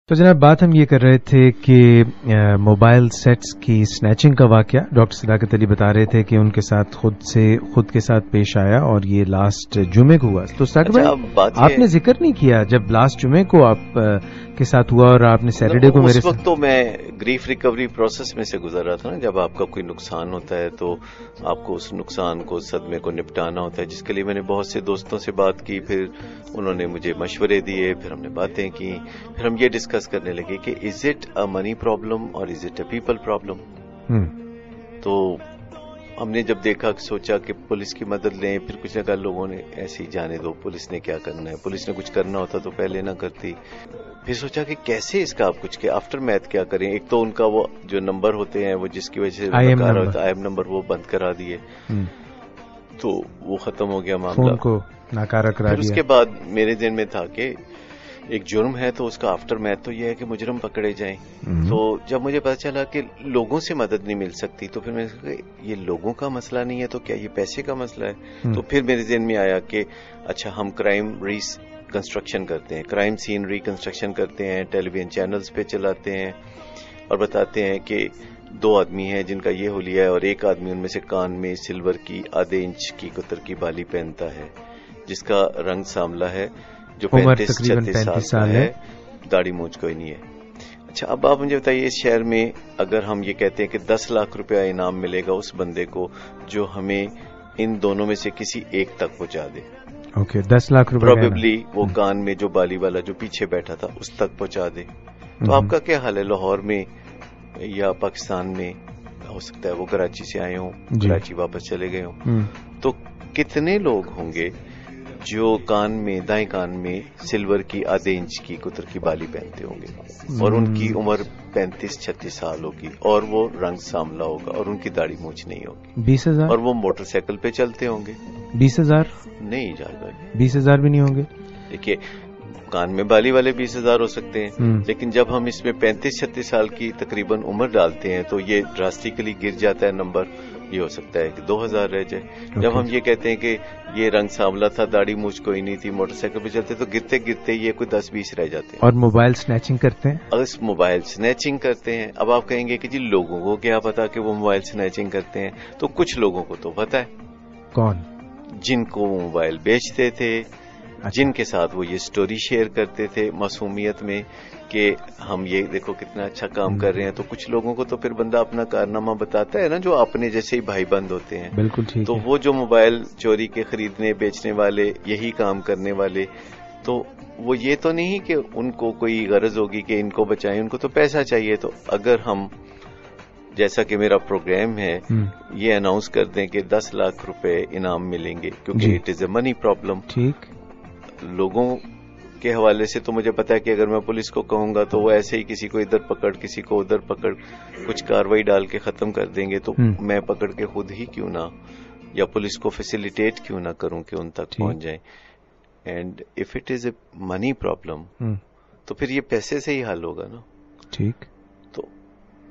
تو جناب بات ہم یہ کر رہے تھے کہ موبائل سیٹس کی سنیچنگ کا واقعہ ڈاکٹر صداقت علی بتا رہے تھے کہ ان کے ساتھ خود کے ساتھ پیش آیا اور یہ لاسٹ جمعے کو ہوا. تو صداقت بھائی آپ نے ذکر نہیں کیا جب لاسٹ جمعے کو آپ کے ساتھ ہوا اور آپ نے سیٹرڈے کو میرے اس وقت تو میں گریف ریکوری پروسیس میں سے گزر رہا تھا نا. جب آپ کا کوئی نقصان ہوتا ہے تو آپ کو اس نقصان کو صدمے کو نپٹانا ہوتا ہے, جس کے لیے میں نے بہت سے دوستوں سے بات کی, پھر انہوں نے مجھے مشورے دیے, پھر ہم نے باتیں کی, پھر ہم یہ ڈسکس کرنے لگے کہ is it a money problem اور is it a people problem. تو ہم نے جب دیکھا سوچا کہ پولیس کی مدد لیں, پھر کچھ نہ کہا لوگوں نے ایسے ہی جانے دو, پولیس نے کیا کرنا ہے, پولیس نے کچھ کرنا ہوتا تو پہلے نہ کرتی. پھر سوچا کہ کیسے اس کا آپ کچھ کہ آفٹر میتھ کیا کریں. ایک تو ان کا وہ جو نمبر ہوتے ہیں وہ جس کی وجہ سے آئی ایم نمبر وہ بند کرا دیے, تو وہ ختم ہو گیا معاملہ, کو ناکارہ کرا دیا. اس کے بعد میرے ذہن میں تھا کہ ایک جرم ہے تو اس کا آفٹر میتھ تو یہ ہے کہ مجرم پکڑے جائیں. تو جب مجھے پتا چلا کہ لوگوں سے مدد نہیں مل سکتی تو پھر میں نے کہا یہ لوگوں کا مسئلہ نہیں ہے تو کیا یہ پیسے کا مسئلہ ہے. تو پھر میرے ذہن میں آیا کہ اچھا ہم کرائم کنسٹرکشن کرتے ہیں, کرائم سین ریکنسٹرکشن کرتے ہیں, ٹیلی ویژن چینلز پہ چلاتے ہیں اور بتاتے ہیں کہ 2 آدمی ہیں جن کا یہ حلیہ ہے اور ایک آدمی ان میں سے کان میں سلور کی آدھے انچ کی قطر کی بالی پہنتا ہے جس کا رنگ سانولا ہے, جو 35-36 سال ہے, داڑھی مونچھ کوئی نہیں ہے. اچھا اب آپ مجھے بتائیے اس شہر میں اگر ہم یہ کہتے ہیں کہ 10 لاکھ روپیہ انعام ملے گا اس بندے کو جو ہمیں ان دونوں میں سے کسی ایک تک پہنچا دے, 10 لاکھ روپے پروبیبلی وہ کان میں جو بالی والا جو پیچھے بیٹھا تھا اس تک پہنچا دے, تو آپ کا کیا حال ہے؟ لاہور میں یا پاکستان میں ہو سکتا ہے وہ کراچی سے آئے ہوں, کراچی واپس چلے گئے ہوں, تو کتنے لوگ ہوں گے جو کان میں دائیں کان میں سلور کی آدھے انچ کی قطر کی بالی پہنتے ہوں گے اور ان کی عمر 35-36 سال ہوگی اور وہ رنگ سانولا ہوگا اور ان کی داڑھی مونچھ نہیں ہوگی, 20,000 اور وہ موٹر سائیکل پہ چلتے ہوں گے. 20,000 نہیں جائے, 20,000 بھی نہیں ہوں گے. دیکھیے کان میں بالی والے 20,000 ہو سکتے ہیں, لیکن جب ہم اس میں 35-36 سال کی تقریباً عمر ڈالتے ہیں تو یہ ڈراسٹیکلی گر جاتا ہے نمبر, یہ ہو سکتا ہے کہ 2,000 رہ جائے. جب ہم یہ کہتے ہیں کہ یہ رنگ سانولا تھا, داڑھی مونچھ کوئی نہیں تھی, موٹر سائیکل پہ چلتے, تو گرتے گرتے یہ کوئی 10-20 رہ جاتے ہیں. اور موبائل سنیچنگ کرتے ہیں, اگر موبائل سنیچنگ کرتے ہیں, اب آپ کہیں گے کہ جی لوگوں کو کیا پتا کہ وہ موبائل سنیچنگ کرتے ہیں, تو کچھ لوگوں کو تو پتا ہے. کون؟ جن کو وہ موبائل بیچتے تھے, جن کے ساتھ وہ یہ سٹوری شیئر کرتے تھے معصومیت میں کہ ہم یہ دیکھو کتنا اچھا کام کر رہے ہیں, تو کچھ لوگوں کو تو پھر بندہ اپنا کارنامہ بتاتا ہے نا, جو اپنے جیسے ہی بھائی بند ہوتے ہیں. بالکل ٹھیک. تو وہ جو موبائل چوری کے خریدنے بیچنے والے, یہی کام کرنے والے, تو وہ یہ تو نہیں کہ ان کو کوئی غرض ہوگی کہ ان کو بچائیں, ان کو تو پیسہ چاہیے. تو اگر ہم جیسا کہ میرا پروگرام ہے یہ اناؤنس کر دیں کہ 10 لاکھ روپے انعام ملیں گے کیونکہ it is a money problem, ٹھیک, لوگوں کے حوالے سے تو مجھے پتا ہے کہ اگر میں پولیس کو کہوں گا تو وہ ایسے ہی کسی کو ادھر پکڑ کسی کو ادھر پکڑ کچھ کاروائی ڈال کے ختم کر دیں گے, تو میں پکڑ کے خود ہی کیوں نہ یا پولیس کو فیسیلیٹیٹ کیوں نہ کروں کہ ان تک پہنچ جائیں. And if it is a money problem تو پھر یہ پیسے سے ہی حل ہوگا نا. ٹھیک. تو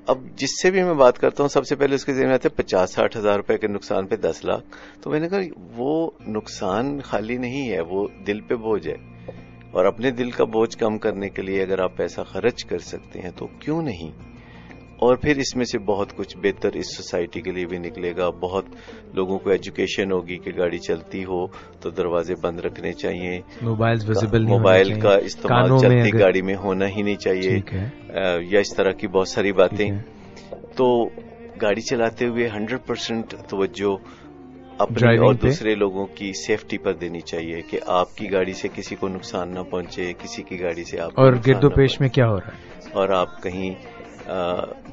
اب جس سے بھی میں بات کرتا ہوں سب سے پہلے اس کے ذہن میں آتے 50-60 ہزار روپے کے نقصان پہ 10 لاکھ. تو میں نے کہا وہ نقصان خالی نہیں ہے, وہ دل پہ بوجھ ہے, اور اپنے دل کا بوجھ کم کرنے کے لیے اگر آپ پیسہ خرچ کر سکتے ہیں تو کیوں نہیں. اور پھر اس میں سے بہت کچھ بہتر اس سوسائٹی کے لیے بھی نکلے گا. بہت لوگوں کو ایجوکیشن ہوگی کہ گاڑی چلتی ہو تو دروازے بند رکھنے چاہیے, موبائل کا استعمال چلتی گاڑی میں ہونا ہی نہیں چاہیے, یا اس طرح کی بہت ساری باتیں. تو گاڑی چلاتے ہوئے 100% توجہ اپنے اور دوسرے لوگوں کی سیفٹی پر دینی چاہیے کہ آپ کی گاڑی سے کسی کو نقصان نہ پہنچے, کسی کی گاڑی سے آپ اور گرد و پیش میں کیا ہو رہا ہے, اور آپ کہیں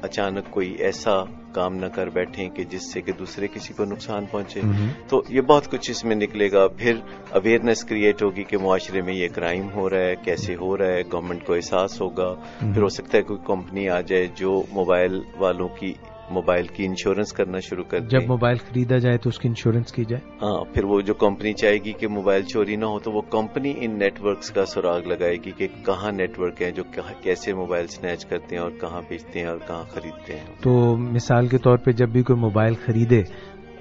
اچانک کوئی ایسا کام نہ کر بیٹھیں کہ جس سے کہ دوسرے کسی کو نقصان پہنچے. تو یہ بہت کچھ اس میں نکلے گا. پھر اویئرنیس کریٹ ہوگی کہ معاشرے میں یہ کرائم ہو رہا ہے, کیسے ہو رہا ہے, گورنمنٹ کو احساس ہوگا. پھر ہو سکتا ہے کوئی کمپنی آ جائے جو موبائل والوں کی موبائل کی انشورنس کرنا شروع کر دیں. جب موبائل خریدا جائے تو اس کی انشورنس کی جائے. ہاں, پھر وہ جو کمپنی چاہے گی کہ موبائل چوری نہ ہو تو وہ کمپنی ان نیٹ ورکس کا سراغ لگائے گی کہ کہاں نیٹ ورک ہیں جو کیسے موبائل سنیچ کرتے ہیں اور کہاں بیچتے ہیں اور کہاں خریدتے ہیں. تو مثال کے طور پہ جب بھی کوئی موبائل خریدے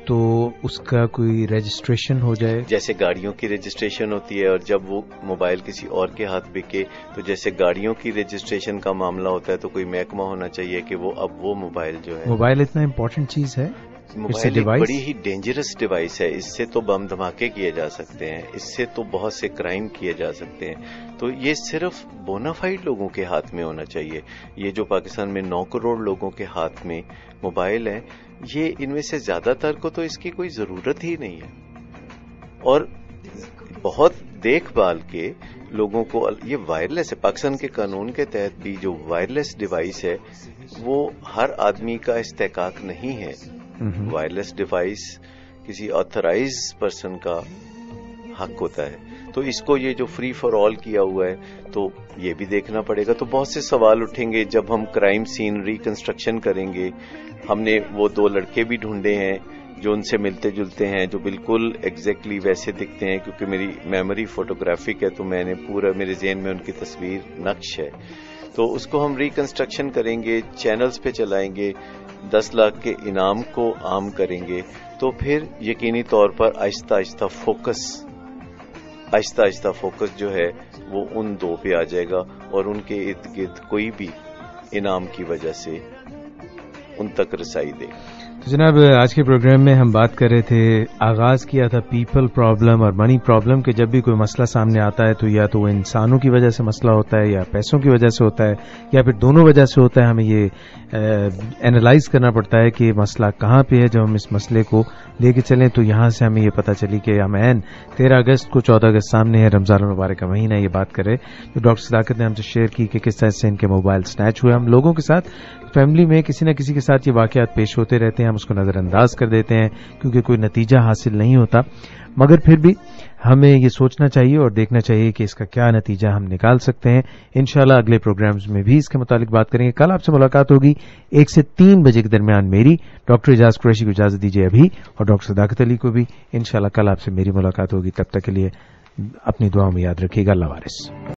تو اس کا کوئی رجسٹریشن ہو جائے؟ جیسے گاڑیوں کی رجسٹریشن ہوتی ہے، اور جب وہ موبائل کسی اور کے ہاتھ بکے تو جیسے گاڑیوں کی رجسٹریشن کا معاملہ ہوتا ہے تو کوئی محکمہ ہونا چاہیے کہ وہ اب وہ موبائل جو ہے، موبائل اتنا امپورٹنٹ چیز ہے، موبائل ایک بڑی ہی ڈینجرس ڈیوائس ہے، اس سے تو بم دھماکے کیے جا سکتے ہیں، اس سے تو بہت سے کرائم کیے جا سکتے ہیں، تو یہ صرف بونافائیڈ لوگوں کے ہاتھ میں ہونا چاہیے۔ یہ جو پاکستان میں 9 کروڑ لوگوں کے ہاتھ میں موبائل ہے، یہ ان میں سے زیادہ تر کو تو اس کی کوئی ضرورت ہی نہیں ہے، اور بہت دیکھ بھال کے لوگوں کو یہ وائرلیس ہے۔ پاکستان کے قانون کے تحت بھی جو وائرلیس ڈیوائس ہے وہ ہر آدمی کا استحقاق نہیں ہے۔ وائرلیس ڈیوائس کسی آتھرائز پرسن کا حق ہوتا ہے، تو اس کو یہ جو فری فار آل کیا ہوا ہے تو یہ بھی دیکھنا پڑے گا۔ تو بہت سے سوال اٹھیں گے جب ہم کرائم سین ریکنسٹرکشن کریں گے۔ ہم نے وہ 2 لڑکے بھی ڈھونڈے ہیں جو ان سے ملتے جلتے ہیں، جو بالکل ایگزیکٹلی ویسے دکھتے ہیں، کیونکہ میری میموری فوٹوگرافک ہے تو میں نے پورا میرے ذہن میں ان کی تصویر نقش ہے، تو اس کو ہم ریکنسٹرکشن کریں گے، چینلز پہ چلائیں گے، 10 لاکھ کے انعام کو عام کریں گے، تو پھر یقینی طور پر آہستہ آہستہ فوکس جو ہے وہ ان 2 پہ آ جائے گا، اور ان کے ارد گرد کوئی بھی انعام کی وجہ سے ان تک رسائی دے۔ تو جناب، آج کے پروگرام میں ہم بات کر رہے تھے، آغاز کیا تھا پیپل پرابلم اور منی پرابلم، کہ جب بھی کوئی مسئلہ سامنے آتا ہے تو یا تو وہ انسانوں کی وجہ سے مسئلہ ہوتا ہے، یا پیسوں کی وجہ سے ہوتا ہے، یا پھر دونوں وجہ سے ہوتا ہے۔ ہمیں یہ اینالائز کرنا پڑتا ہے کہ مسئلہ کہاں پہ ہے۔ جب ہم اس مسئلے کو لے کے چلیں تو یہاں سے ہمیں یہ پتہ چلی کہ ہم 13 اگست کو 14 اگست سامنے ہے، رمضان المبارک کا مہینہ، یہ بات کرے جو ڈاکٹر صداقت نے ہم سے شیئر کی کہ کس طرح سے ان کے موبائل سنیچ ہوئے۔ ہم لوگوں کے ساتھ، فیملی میں کسی نہ کسی کے ساتھ یہ واقعات پیش ہوتے رہتے ہیں، ہم اس کو نظر انداز کر دیتے ہیں کیونکہ کوئی نتیجہ حاصل نہیں ہوتا، مگر پھر بھی ہمیں یہ سوچنا چاہیے اور دیکھنا چاہیے کہ اس کا کیا نتیجہ ہم نکال سکتے ہیں۔ انشاءاللہ اگلے پروگرامز میں بھی اس کے متعلق بات کریں گے۔ کل آپ سے ملاقات ہوگی 1 سے 3 بجے کے درمیان میری، ڈاکٹر اعجاز قریشی کو اجازت دیجیے ابھی، اور ڈاکٹر صداقت علی کو بھی۔ انشاءاللہ کل آپ سے میری ملاقات ہوگی، تب تک کے لیے اپنی دعاؤں میں یاد رکھیے گا۔ اللہ حافظ۔